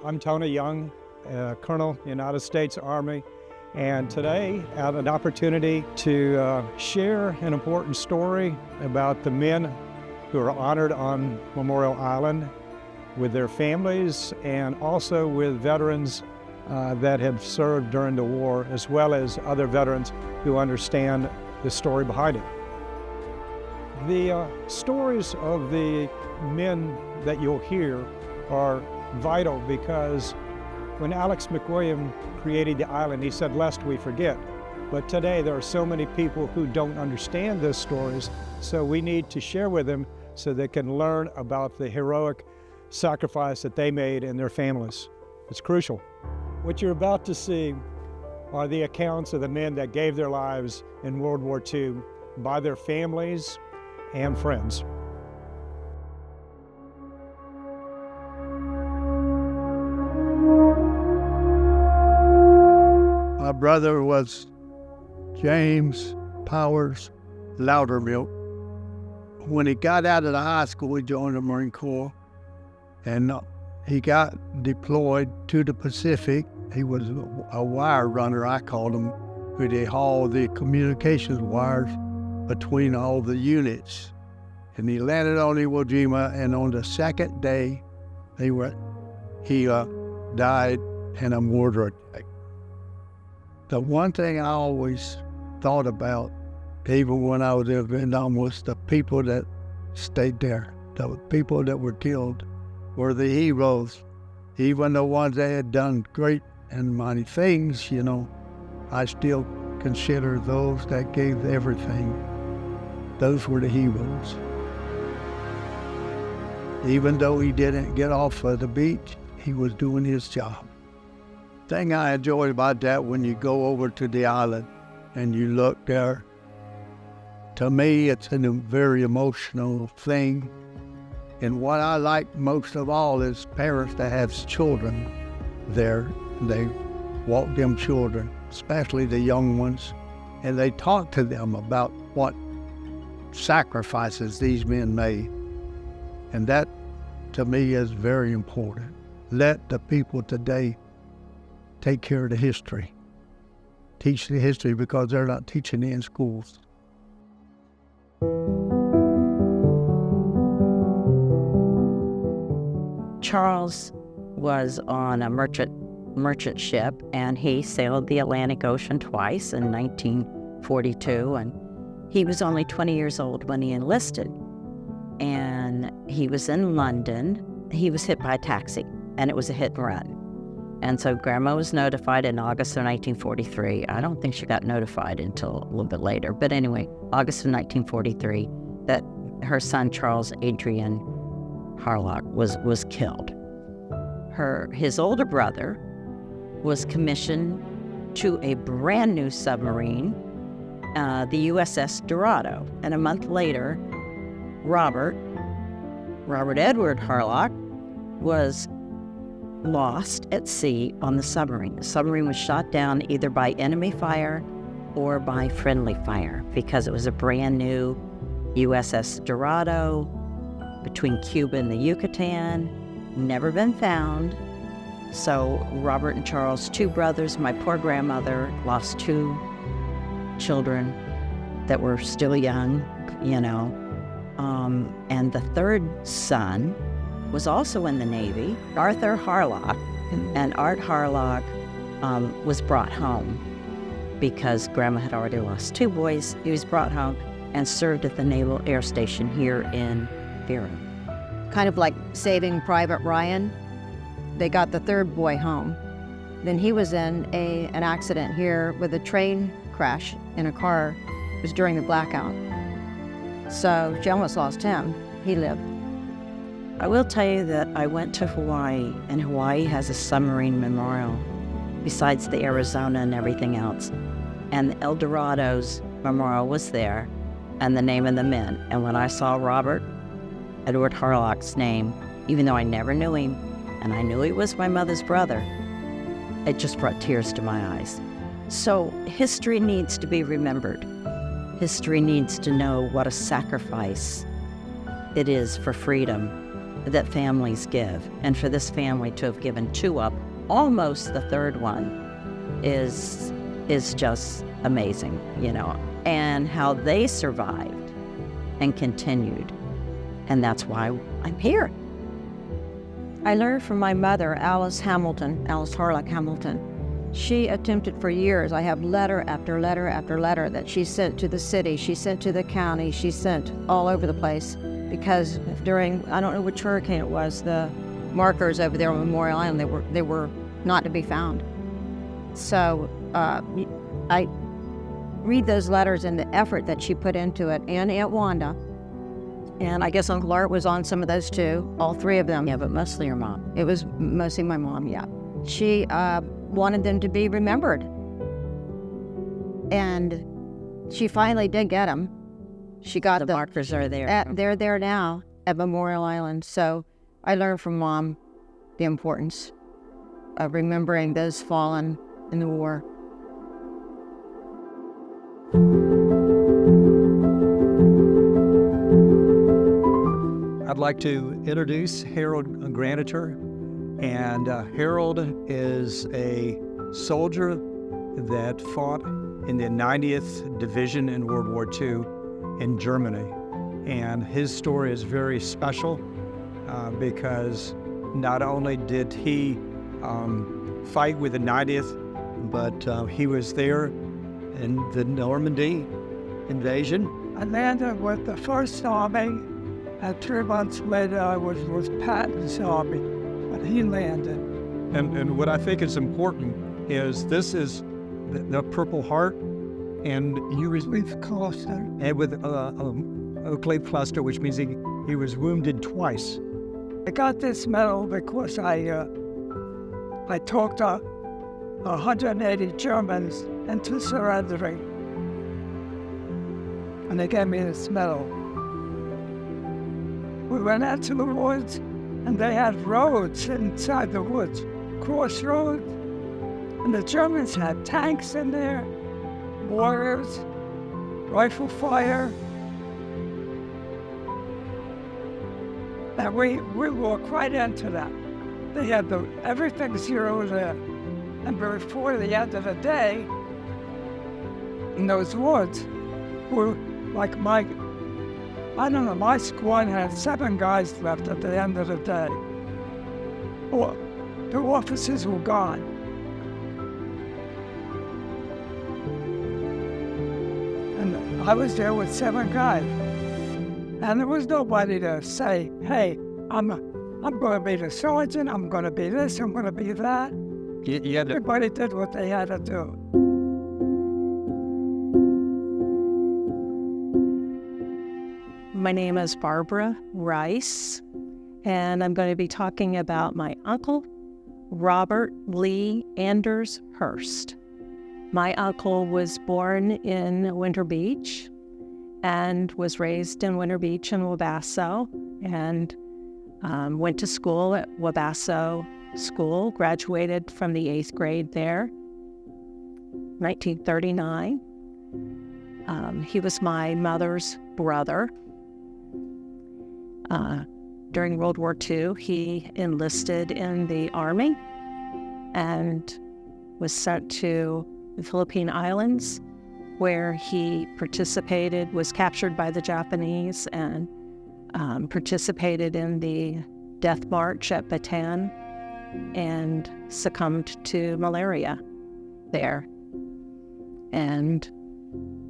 I'm Tony Young, Colonel, United States Army, and today I have an opportunity to share an important story about the men who are honored on Memorial Island with their families and also with veterans that have served during the war, as well as other veterans who understand the story behind it. The stories of the men that you'll hear are vital because when Alex McWilliam created the island, he said, "Lest we forget." But today there are so many people who don't understand those stories, so we need to share with them so they can learn about the heroic sacrifice that they made and their families. It's crucial. What you're about to see are the accounts of the men that gave their lives in World War II by their families and friends. My brother was James Powers Loudermilk. When he got out of the high school, he joined the Marine Corps, and he got deployed to the Pacific. He was a wire runner, I called him, where they hauled the communications wires between all the units. And he landed on Iwo Jima, and on the second day, he died in a mortar attack. The one thing I always thought about, even when I was in Vietnam, was the people that stayed there. The people that were killed were the heroes. Even the ones that had done great and mighty things, I still consider those that gave everything. Those were the heroes. Even though he didn't get off of the beach, he was doing his job. The thing I enjoyed about that, when you go over to the island and you look there, to me it's a very emotional thing. And what I like most of all is parents that have children there. They walk them children, especially the young ones, and they talk to them about what sacrifices these men made. And that, to me, is very important. Let the people today take care of the history. Teach the history, because they're not teaching it in schools. Charles was on a merchant ship, and he sailed the Atlantic Ocean twice in 1942, and he was only 20 years old when he enlisted. And he was in London. He was hit by a taxi, and it was a hit and run. And so Grandma was notified in August of 1943. I don't think she got notified until a little bit later. But anyway, August of 1943, that her son, Charles Adrian Harlock, was killed. His older brother was commissioned to a brand new submarine, the USS Dorado. And a month later, Robert Edward Harlock was lost at sea on the submarine. The submarine was shot down either by enemy fire or by friendly fire, because it was a brand new USS Dorado between Cuba and the Yucatan, never been found. So Robert and Charles, two brothers, my poor grandmother, lost two children that were still young, and the third son was also in the Navy, Arthur Harlock, and Art Harlock was brought home because Grandma had already lost two boys. He was brought home and served at the Naval Air Station here in Vero. Kind of like Saving Private Ryan. They got the third boy home. Then he was in an accident here with a train crash in a car. It was during the blackout. So she almost lost him. He lived. I will tell you that I went to Hawaii, and Hawaii has a submarine memorial besides the Arizona and everything else. And the El Dorado's memorial was there, and the name of the men. And when I saw Robert Edward Harlock's name, even though I never knew him, and I knew he was my mother's brother, it just brought tears to my eyes. So history needs to be remembered. History needs to know what a sacrifice it is for freedom that families give. And for this family to have given 2 up, almost the 3rd one, is just amazing, and how they survived and continued. And that's why I'm here. I learned from my mother, Alice Harlock Hamilton. She attempted for years. I have letter after letter after letter that she sent to the city, she sent to the county, she sent all over the place, because during, I don't know which hurricane it was, the markers over there on Memorial Island, they were not to be found. So I read those letters and the effort that she put into it, and Aunt Wanda, and I guess Uncle Art was on some of those too, all 3 of them. Yeah, but mostly your mom. It was mostly my mom, yeah. She wanted them to be remembered. And she finally did get them. She got the markers are there. They're there now at Memorial Island. So I learned from Mom the importance of remembering those fallen in the war. I'd like to introduce Harold Granitor. And Harold is a soldier that fought in the 90th Division in World War II in Germany. And his story is very special because not only did he fight with the 90th, but he was there in the Normandy invasion. I landed with the 1st Army, and 3 months later I was with Patton's Army. But he landed. And what I think is important is this is the Purple Heart, and you Leaf cluster. and with oak leaf cluster, which means he was wounded twice. I got this medal because I talked 180 Germans into surrendering, and they gave me this medal. We went out to the woods, and they had roads inside the woods, crossroads. And the Germans had tanks in there, mortars, rifle fire. And we walked right into that. They had everything zeroed in. And before the end of the day, in those woods, were like my squad had 7 guys left at the end of the day. Well, the officers were gone. And I was there with 7 guys. And there was nobody to say, hey, I'm going to be the sergeant, I'm going to be this, I'm going to be that. Everybody did what they had to do. My name is Barbara Rice, and I'm going to be talking about my uncle, Robert Lee Anders Hurst. My uncle was born in Winter Beach and was raised in Winter Beach and Wabasso, and went to school at Wabasso School, graduated from the 8th grade there, 1939. He was my mother's brother. During World War II, he enlisted in the Army and was sent to the Philippine Islands, where he was captured by the Japanese and participated in the death march at Bataan and succumbed to malaria there. And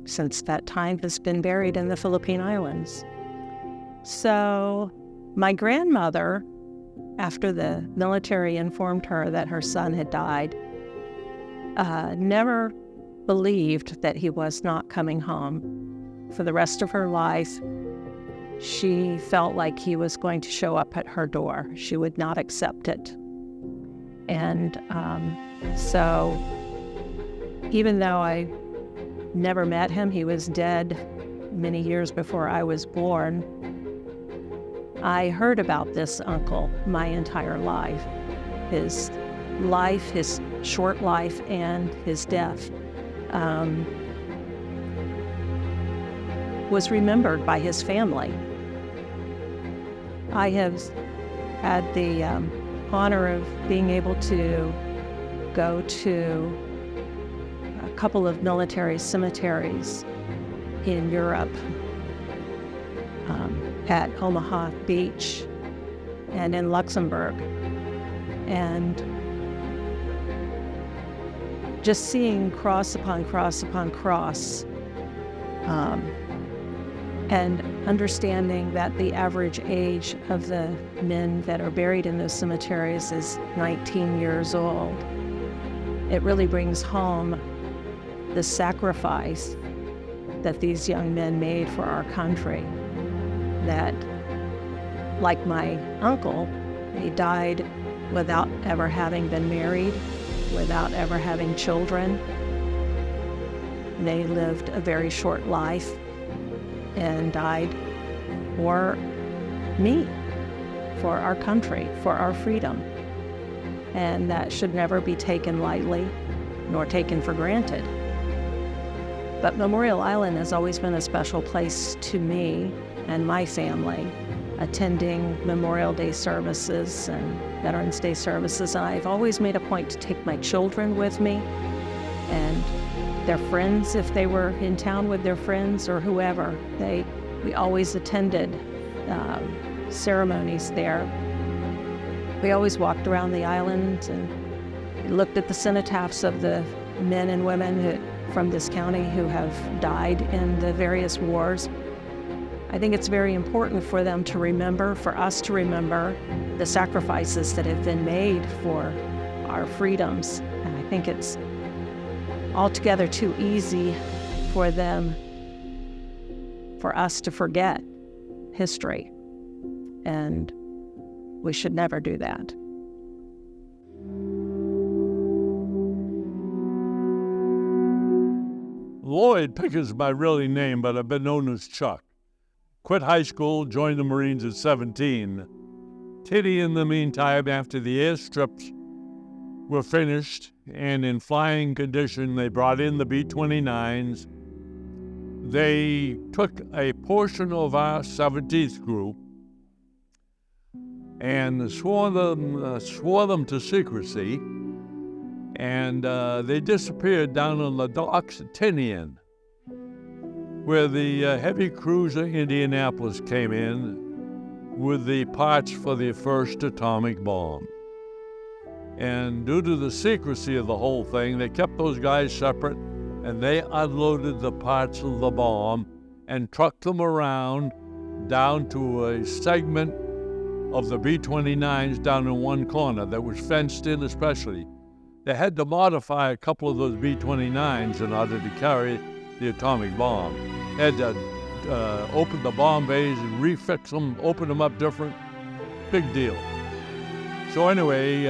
since that time has been buried in the Philippine Islands. So my grandmother, after the military informed her that her son had died, never believed that he was not coming home. For the rest of her life, she felt like he was going to show up at her door. She would not accept it. And so even though I never met him, he was dead many years before I was born, I heard about this uncle my entire life. His short life, and his death was remembered by his family. I have had the honor of being able to go to a couple of military cemeteries in Europe, at Omaha Beach and in Luxembourg. And just seeing cross upon cross upon cross, and understanding that the average age of the men that are buried in those cemeteries is 19 years old. It really brings home the sacrifice that these young men made for our country. That, like my uncle, he died without ever having been married, without ever having children. They lived a very short life and died for me, for our country, for our freedom. And that should never be taken lightly, nor taken for granted. But Memorial Island has always been a special place to me and my family, attending Memorial Day services and Veterans Day services. And I've always made a point to take my children with me and their friends, if they were in town with their friends or whoever. We always attended ceremonies there. We always walked around the island and looked at the cenotaphs of the men and women from this county who have died in the various wars. I think it's very important for them to remember, for us to remember, the sacrifices that have been made for our freedoms. And I think it's altogether too easy for us to forget history. And we should never do that. Lloyd Pickett's my really name, but I've been known as Chuck. Quit high school, joined the Marines at 17. Titty, in the meantime, after the airstrips were finished and in flying condition, they brought in the B-29s. They took a portion of our 17th group and swore them to secrecy, and they disappeared down on the docks at Tinian, where the heavy cruiser Indianapolis came in with the parts for the first atomic bomb. And due to the secrecy of the whole thing, they kept those guys separate, and they unloaded the parts of the bomb and trucked them around down to a segment of the B-29s down in one corner that was fenced in especially. They had to modify a couple of those B-29s in order to carry the atomic bomb. They had to open the bomb bays and refix them, open them up different. Big deal. So anyway,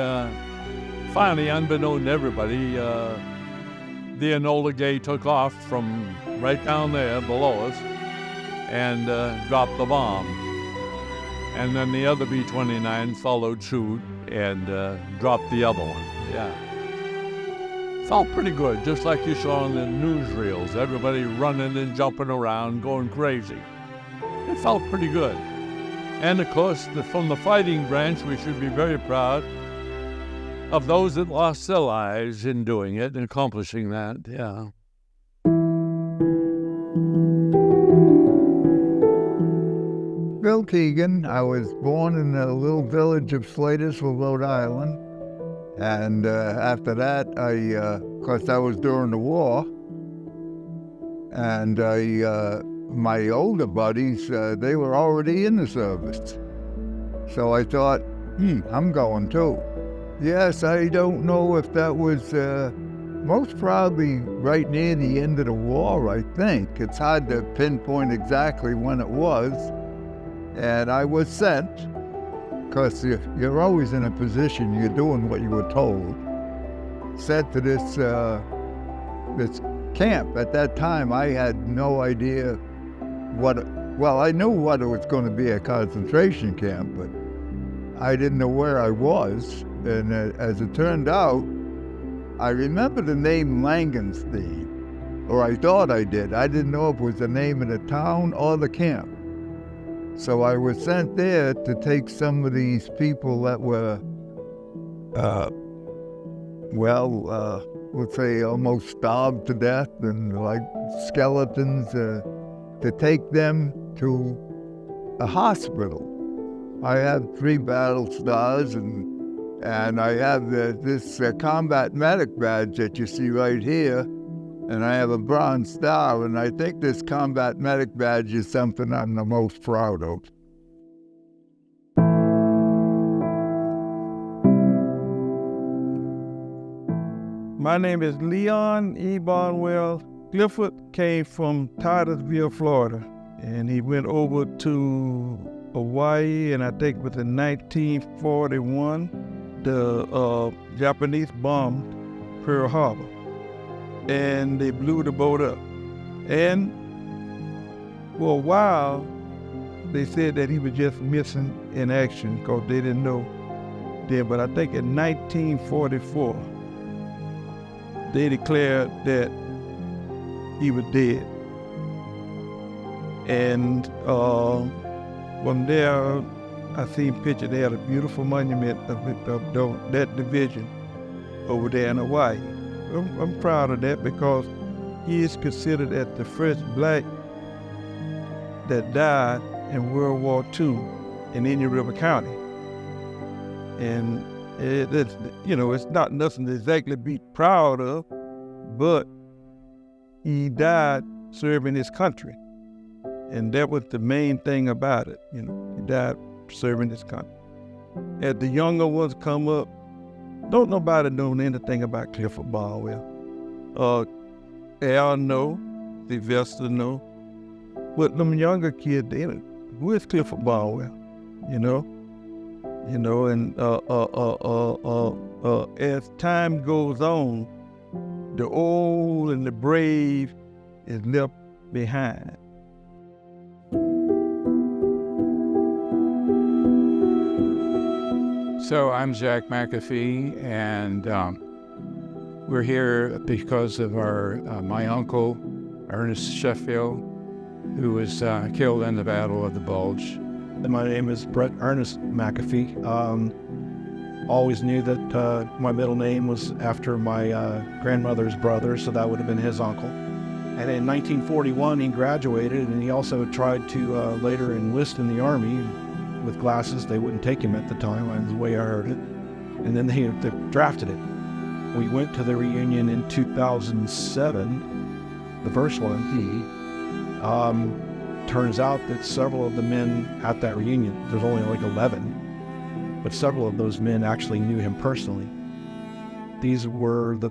finally, unbeknown to everybody, the Enola Gay took off from right down there below us and dropped the bomb. And then the other B-29 followed suit and dropped the other one. Yeah. Felt pretty good, just like you saw on the newsreels. Everybody running and jumping around, going crazy. It felt pretty good. And of course, from the fighting branch, we should be very proud of those that lost their lives in doing it and accomplishing that, yeah. Bill Keegan. I was born in the little village of Slatersville, Rhode Island. And after that, of course, that was during the war. And my older buddies, they were already in the service. So I thought, I'm going too. Yes, I don't know if that was most probably right near the end of the war, I think. It's hard to pinpoint exactly when it was. And I was sent, because you're always in a position, you're doing what you were told. Sent to this camp. At that time, I had no idea I knew what it was going to be, a concentration camp, but I didn't know where I was. And as it turned out, I remember the name Langenstein, or I thought I did. I didn't know if it was the name of the town or the camp. So I was sent there to take some of these people that were, let's say almost starved to death and like skeletons, to take them to a hospital. I had 3 battle stars and I have this combat medic badge that you see right here, and I have a bronze star, and I think this combat medic badge is something I'm the most proud of. My name is Leon E. Barnwell. Clifford came from Titusville, Florida, and he went over to Hawaii, and I think within 1941, the Japanese bombed Pearl Harbor, and they blew the boat up. And for a while, they said that he was just missing in action because they didn't know then. But I think in 1944, they declared that he was dead. And from there, I seen pictures. They had a beautiful monument of that division over there in Hawaii. I'm proud of that because he is considered as the first black that died in World War II in Indian River County. And it's not nothing to exactly be proud of, but he died serving his country. And that was the main thing about it. He died serving his country. As the younger ones come up, don't nobody know anything about Clifford Barnwell. Al know, Sylvester know, but them younger kids, they don't. Who is Clifford Barnwell? And as time goes on, the old and the brave is left behind. So I'm Jack McAfee, and we're here because of my uncle, Ernest Sheffield, who was killed in the Battle of the Bulge. My name is Ernest McAfee. Always knew that my middle name was after my grandmother's brother, so that would have been his uncle. And in 1941, he graduated, and he also tried to later enlist in the Army. With glasses, they wouldn't take him at the time, that's the way I heard it. And then they drafted it. We went to the reunion in 2007, the first one. Turns out that several of the men at that reunion, there's only like 11, but several of those men actually knew him personally. These were the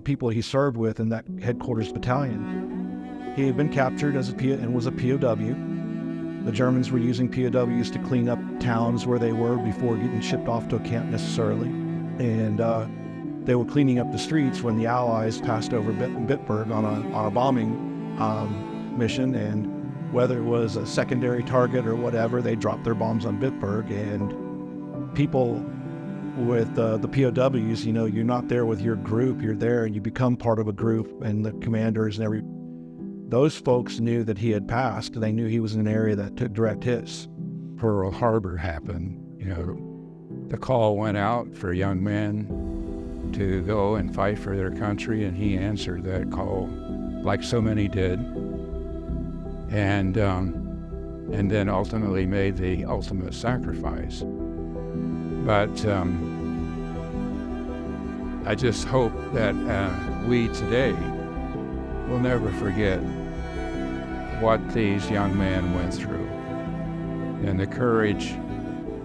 people he served with in that headquarters battalion. He had been captured and was a POW. The Germans were using POWs to clean up towns where they were before getting shipped off to a camp necessarily. And they were cleaning up the streets when the Allies passed over Bitburg on a bombing mission. And whether it was a secondary target or whatever, they dropped their bombs on Bitburg. And people with the POWs, you're not there with your group, you're there and you become part of a group, and the commanders and those folks knew that he had passed. They knew he was in an area that took direct hits. Pearl Harbor happened. The call went out for young men to go and fight for their country, and he answered that call like so many did. And then ultimately made the ultimate sacrifice. But I just hope that we today will never forget what these young men went through and the courage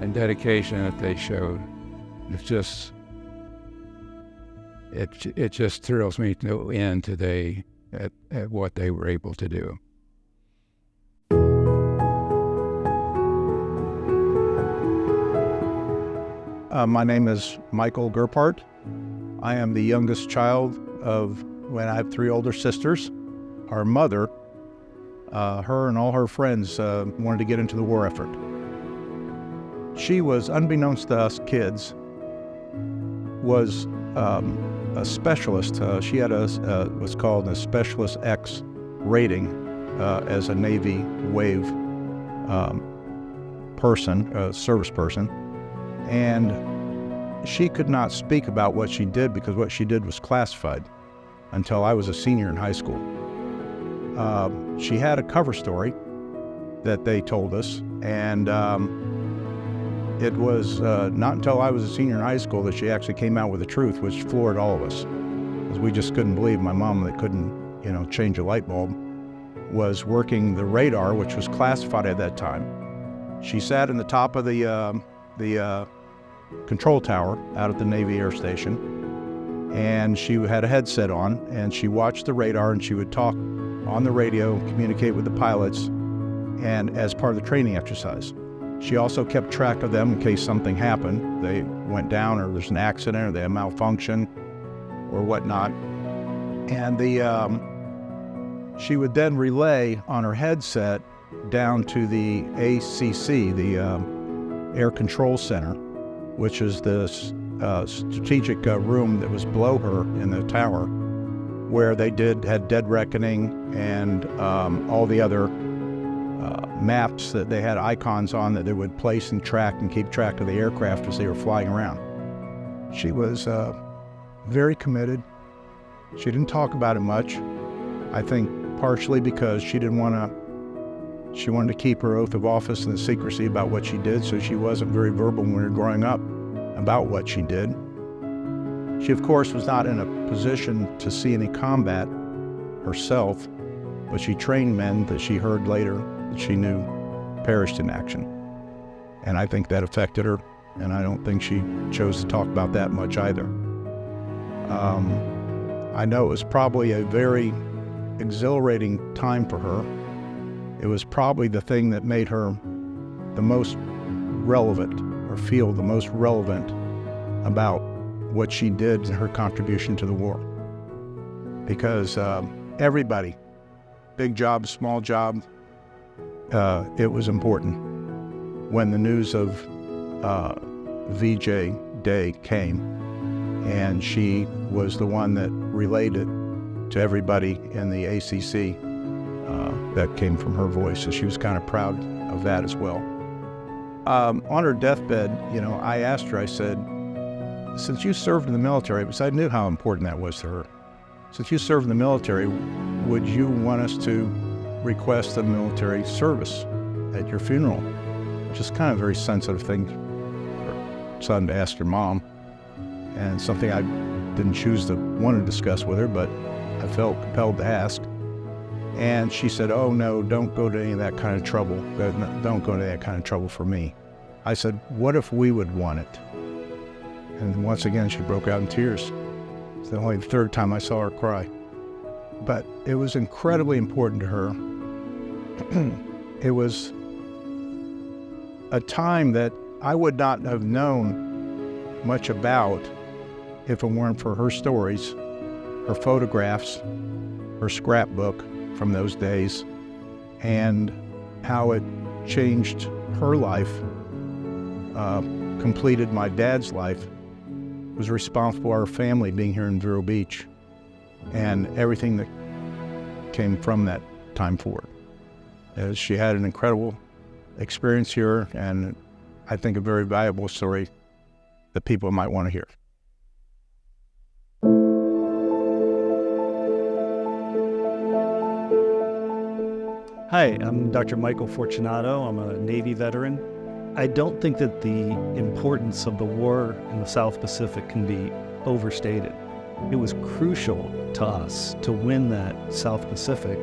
and dedication that they showed. It just thrills me to no end today at what they were able to do. My name is Michael Gerpart. I am the youngest child I have 3 older sisters. Our mother, her and all her friends wanted to get into the war effort. She was, unbeknownst to us kids, was a specialist. She had what's called a Specialist X rating as a Navy wave person, a service person, and she could not speak about what she did because what she did was classified until I was a senior in high school. She had a cover story that they told us, and it was not until I was a senior in high school that she actually came out with the truth, which floored all of us, because we just couldn't believe my mom that couldn't, change a light bulb, was working the radar, which was classified at that time. She sat in the top of the control tower out at the Navy Air Station, and she had a headset on, and she watched the radar, and she would talk on the radio, communicate with the pilots, and as part of the training exercise. She also kept track of them in case something happened. They went down, or there's an accident, or they had malfunction, or whatnot. And she would then relay on her headset down to the ACC, the Air Control Center, which is the strategic room that was below her in the tower, where they had dead reckoning and all the other maps that they had icons on that they would place and track and keep track of the aircraft as they were flying around. She was very committed. She didn't talk about it much. I think partially because she wanted to keep her oath of office and the secrecy about what she did, so she wasn't very verbal when we were growing up about what she did. She, of course, was not in a position to see any combat herself, but she trained men that she heard later that she knew perished in action. And I think that affected her, and I don't think she chose to talk about that much either. I know it was probably a very exhilarating time for her. It was probably the thing that made her the most relevant, or feel the most relevant about what she did and her contribution to the war. Because everybody, big job, small job, it was important. When the news of VJ Day came, and she was the one that relayed it to everybody in the ACC, that came from her voice, so she was kind of proud of that as well. On her deathbed, I asked her, I said, since you served in the military, because I knew how important that was to her, since you served in the military, would you want us to request a military service at your funeral? Which is kind of a very sensitive thing for a son to ask your mom, and something I didn't choose to want to discuss with her, but I felt compelled to ask. And she said, oh no, don't go to any of that kind of trouble. Don't go to that kind of trouble for me. I said, what if we would want it? And once again, she broke out in tears. It's only the third time I saw her cry. But it was incredibly important to her. It was a time that I would not have known much about if it weren't for her stories, her photographs, her scrapbook from those days, and how it changed her life, completed my dad's life, was responsible for our family being here in Vero Beach, and everything that came from that time forward. She had an incredible experience here, and I think a very valuable story that people might want to hear. Hi, I'm Dr. Michael Fortunato. I'm a Navy veteran. I don't think that the importance of the war in the South Pacific can be overstated. It was crucial to us to win that South Pacific.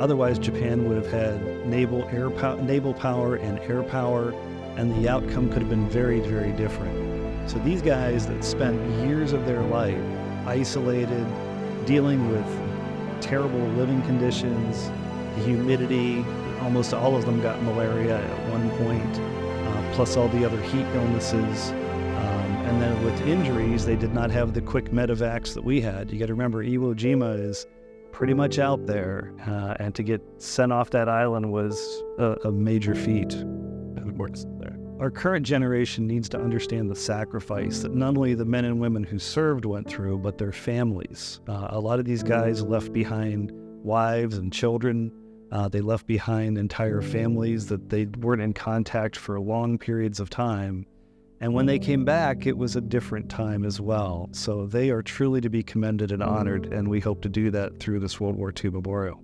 Otherwise, Japan would have had naval power and air power, and the outcome could have been very, very different. So these guys that spent years of their life isolated, dealing with terrible living conditions, the humidity, almost all of them got malaria at one point, plus all the other heat illnesses. And then with injuries, they did not have the quick medevacs that we had. You got to remember, Iwo Jima is pretty much out there, and to get sent off that island was a major feat. Our current generation needs to understand the sacrifice that not only the men and women who served went through, but their families. A lot of these guys left behind wives and children, They left behind entire families that they weren't in contact for long periods of time. And when they came back, it was a different time as well. So they are truly to be commended and honored, and we hope to do that through this World War II memorial.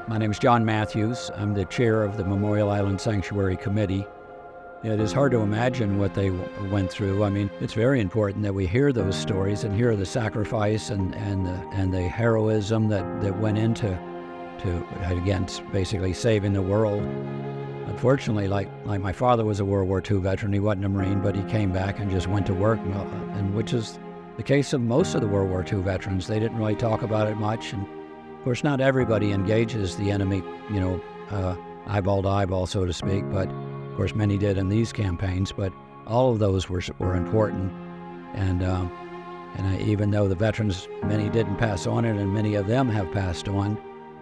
My name is John Matthews. I'm the chair of the Memorial Island Sanctuary Committee. It is hard to imagine what they went through. I mean, it's very important that we hear those stories and hear the sacrifice and the heroism that went into against basically saving the world. Unfortunately, like my father was a World War II veteran. He wasn't a Marine, but he came back and just went to work, and which is the case of most of the World War II veterans. They didn't really talk about it much, and of course, not everybody engages the enemy, eyeball to eyeball, so to speak, but of course, many did in these campaigns, but all of those were important. And even though the veterans, many didn't pass on it, and many of them have passed on,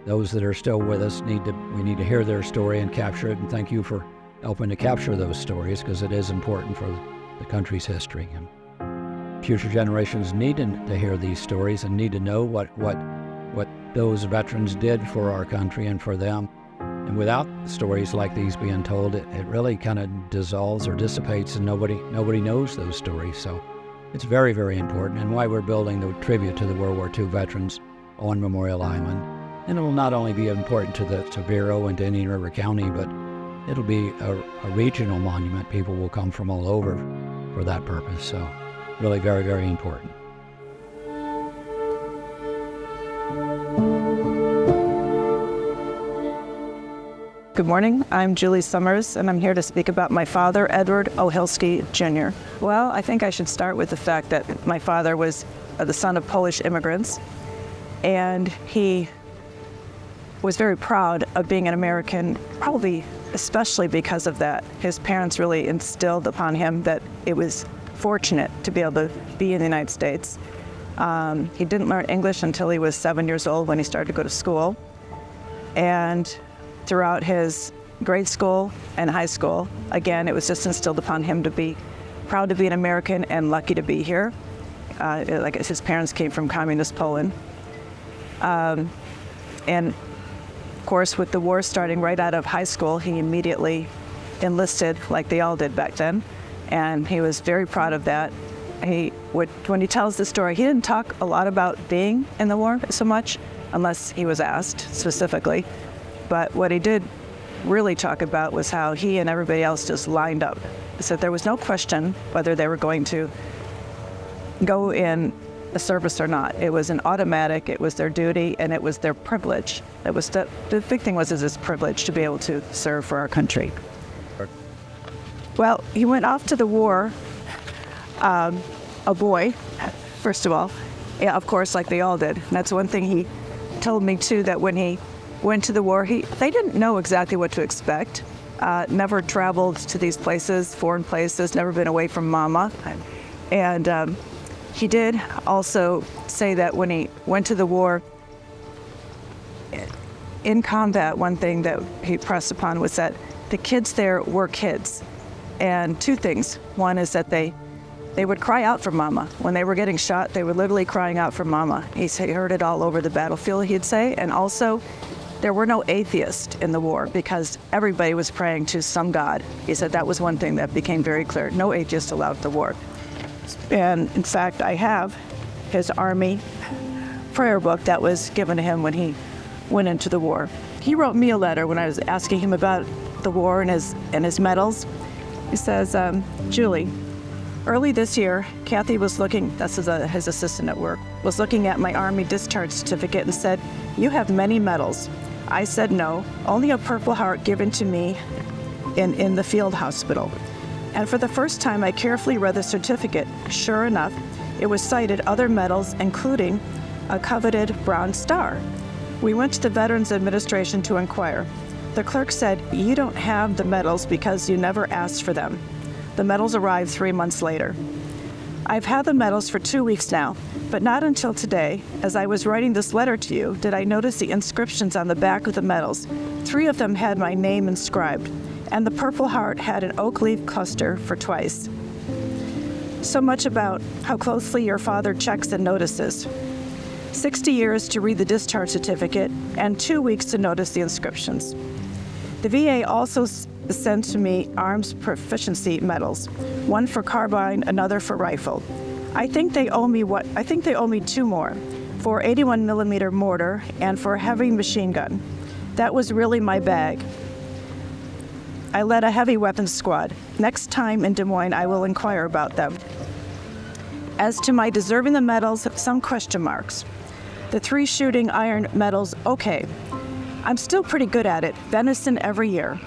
those that are still with us, we need to hear their story and capture it. And thank you for helping to capture those stories, because it is important for the country's history. And future generations need to hear these stories and need to know what those veterans did for our country and for them. And without stories like these being told, it really kind of dissolves or dissipates, and nobody knows those stories. So it's very, very important, and why we're building the tribute to the World War II veterans on Memorial Island. And it will not only be important to Vero and to Indian River County, but it'll be a regional monument. People will come from all over for that purpose. So really very, very important. Good morning, I'm Julie Summers, and I'm here to speak about my father, Edward Ohilski Jr. Well, I think I should start with the fact that my father was the son of Polish immigrants, and he was very proud of being an American, probably especially because of that. His parents really instilled upon him that it was fortunate to be able to be in the United States. He didn't learn English until he was 7 years old, when he started to go to school. And throughout his grade school and high school, again, it was just instilled upon him to be proud to be an American and lucky to be here. Like his parents came from communist Poland. And of course, with the war starting right out of high school, he immediately enlisted, like they all did back then. And he was very proud of that. When he tells the story, he didn't talk a lot about being in the war so much, unless he was asked specifically. But what he did really talk about was how he and everybody else just lined up. He said there was no question whether they were going to go in the service or not. It was an automatic, it was their duty, and it was their privilege. It was the big thing was his privilege to be able to serve for our country. Well, he went off to the war, a boy, first of all. Yeah, of course, like they all did. And that's one thing he told me too, that when he went to the war, they didn't know exactly what to expect. Never traveled to these places, foreign places, never been away from Mama. And he did also say that when he went to the war, in combat, one thing that he pressed upon was that the kids there were kids. And two things. One is that they would cry out for Mama. When they were getting shot, they were literally crying out for Mama. He heard it all over the battlefield, he'd say. And also, there were no atheists in the war because everybody was praying to some God. He said that was one thing that became very clear. No atheists allowed the war. And in fact, I have his Army prayer book that was given to him when he went into the war. He wrote me a letter when I was asking him about the war and his medals. He says, Julie, early this year, Kathy was looking, this is his assistant at work, was looking at my Army discharge certificate and said, you have many medals. I said no, only a Purple Heart given to me in the field hospital. And for the first time, I carefully read the certificate. Sure enough, it was cited other medals, including a coveted Bronze Star. We went to the Veterans Administration to inquire. The clerk said, you don't have the medals because you never asked for them. The medals arrived 3 months later. I've had the medals for 2 weeks now, but not until today, as I was writing this letter to you, did I notice the inscriptions on the back of the medals. 3 of them had my name inscribed, and the Purple Heart had an oak leaf cluster for twice. So much about how closely your father checks and notices. 60 years to read the discharge certificate and 2 weeks to notice the inscriptions. The VA also sent to me arms proficiency medals, one for carbine, another for rifle. I think they owe me 2 more, for 81 millimeter mortar and for a heavy machine gun. That was really my bag. I led a heavy weapons squad. Next time in Des Moines, I will inquire about them. As to my deserving the medals, some question marks. The 3 shooting iron medals, okay. I'm still pretty good at it, venison every year.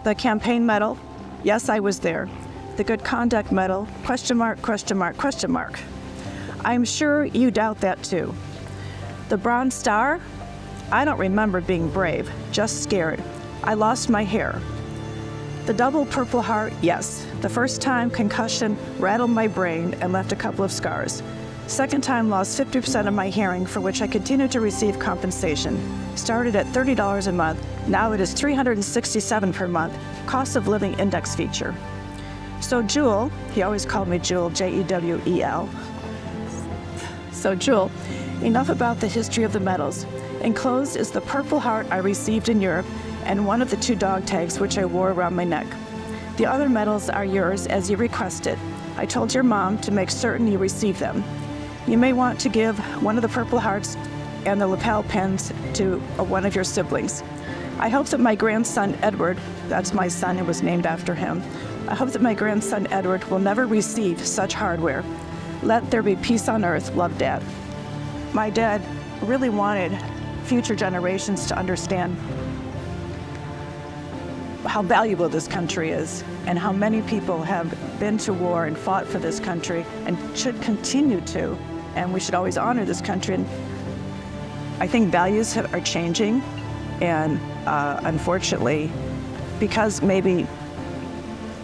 The campaign medal, yes, I was there. The good conduct medal, question mark, question mark, question mark. I'm sure you doubt that too. The Bronze Star, I don't remember being brave, just scared. I lost my hair. The double Purple Heart, yes. The first time, concussion rattled my brain and left a couple of scars. Second time, lost 50% of my hearing, for which I continue to receive compensation. Started at $30 a month, now it is $367 per month, cost of living index feature. So Jewel, he always called me Jewel, Jewel. So Jewel, enough about the history of the medals. Enclosed is the Purple Heart I received in Europe and one of the 2 dog tags which I wore around my neck. The other medals are yours as you requested. I told your mom to make certain you receive them. You may want to give one of the Purple Hearts and the lapel pins to one of your siblings. I hope that my grandson Edward, that's my son, it was named after him, I hope that my grandson Edward will never receive such hardware. Let there be peace on earth, love, Dad. My dad really wanted future generations to understand how valuable this country is and how many people have been to war and fought for this country and should continue to, and we should always honor this country. And I think values are changing, and unfortunately, because maybe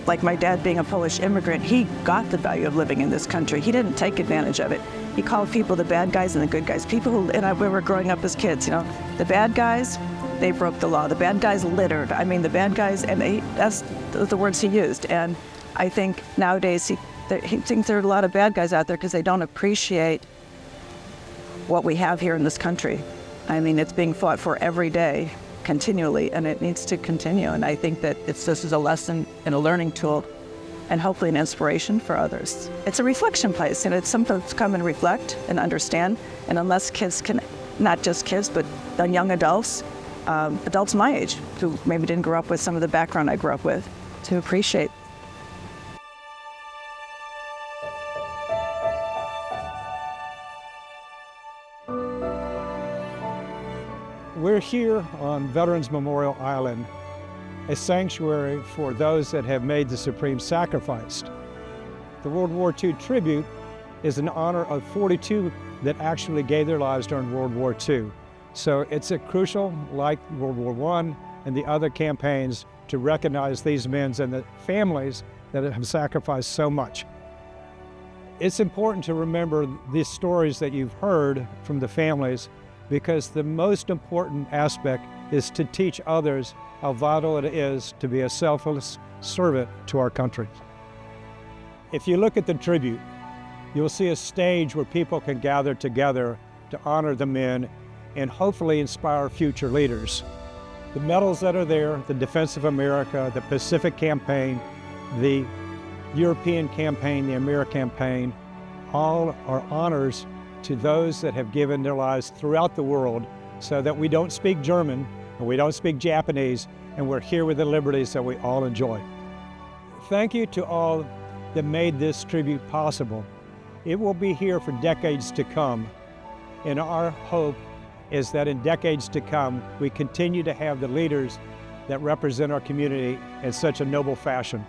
like my dad being a Polish immigrant, he got the value of living in this country. He didn't take advantage of it. He called people the bad guys and the good guys. People who, and we were growing up as kids, you know, the bad guys, they broke the law. The bad guys littered. I mean, the bad guys, and that's the words he used. And I think nowadays he thinks there are a lot of bad guys out there because they don't appreciate what we have here in this country. I mean, it's being fought for every day, continually, and it needs to continue. And I think that this is a lesson and a learning tool and hopefully an inspiration for others. It's a reflection place, and it's something to come and reflect and understand. And unless kids can, not just kids, but the young adults, adults my age, who maybe didn't grow up with some of the background I grew up with, to appreciate. We're here on Veterans Memorial Island, a sanctuary for those that have made the supreme sacrifice. The World War II tribute is in honor of 42 that actually gave their lives during World War II. So it's a crucial, like World War I and the other campaigns, to recognize these men and the families that have sacrificed so much. It's important to remember these stories that you've heard from the families, because the most important aspect is to teach others how vital it is to be a selfless servant to our country. If you look at the tribute, you'll see a stage where people can gather together to honor the men and hopefully inspire future leaders. The medals that are there, the Defense of America, the Pacific Campaign, the European Campaign, the American Campaign, all are honors to those that have given their lives throughout the world so that we don't speak German and we don't speak Japanese, and we're here with the liberties that we all enjoy. Thank you to all that made this tribute possible. It will be here for decades to come, and our hope is that in decades to come, we continue to have the leaders that represent our community in such a noble fashion.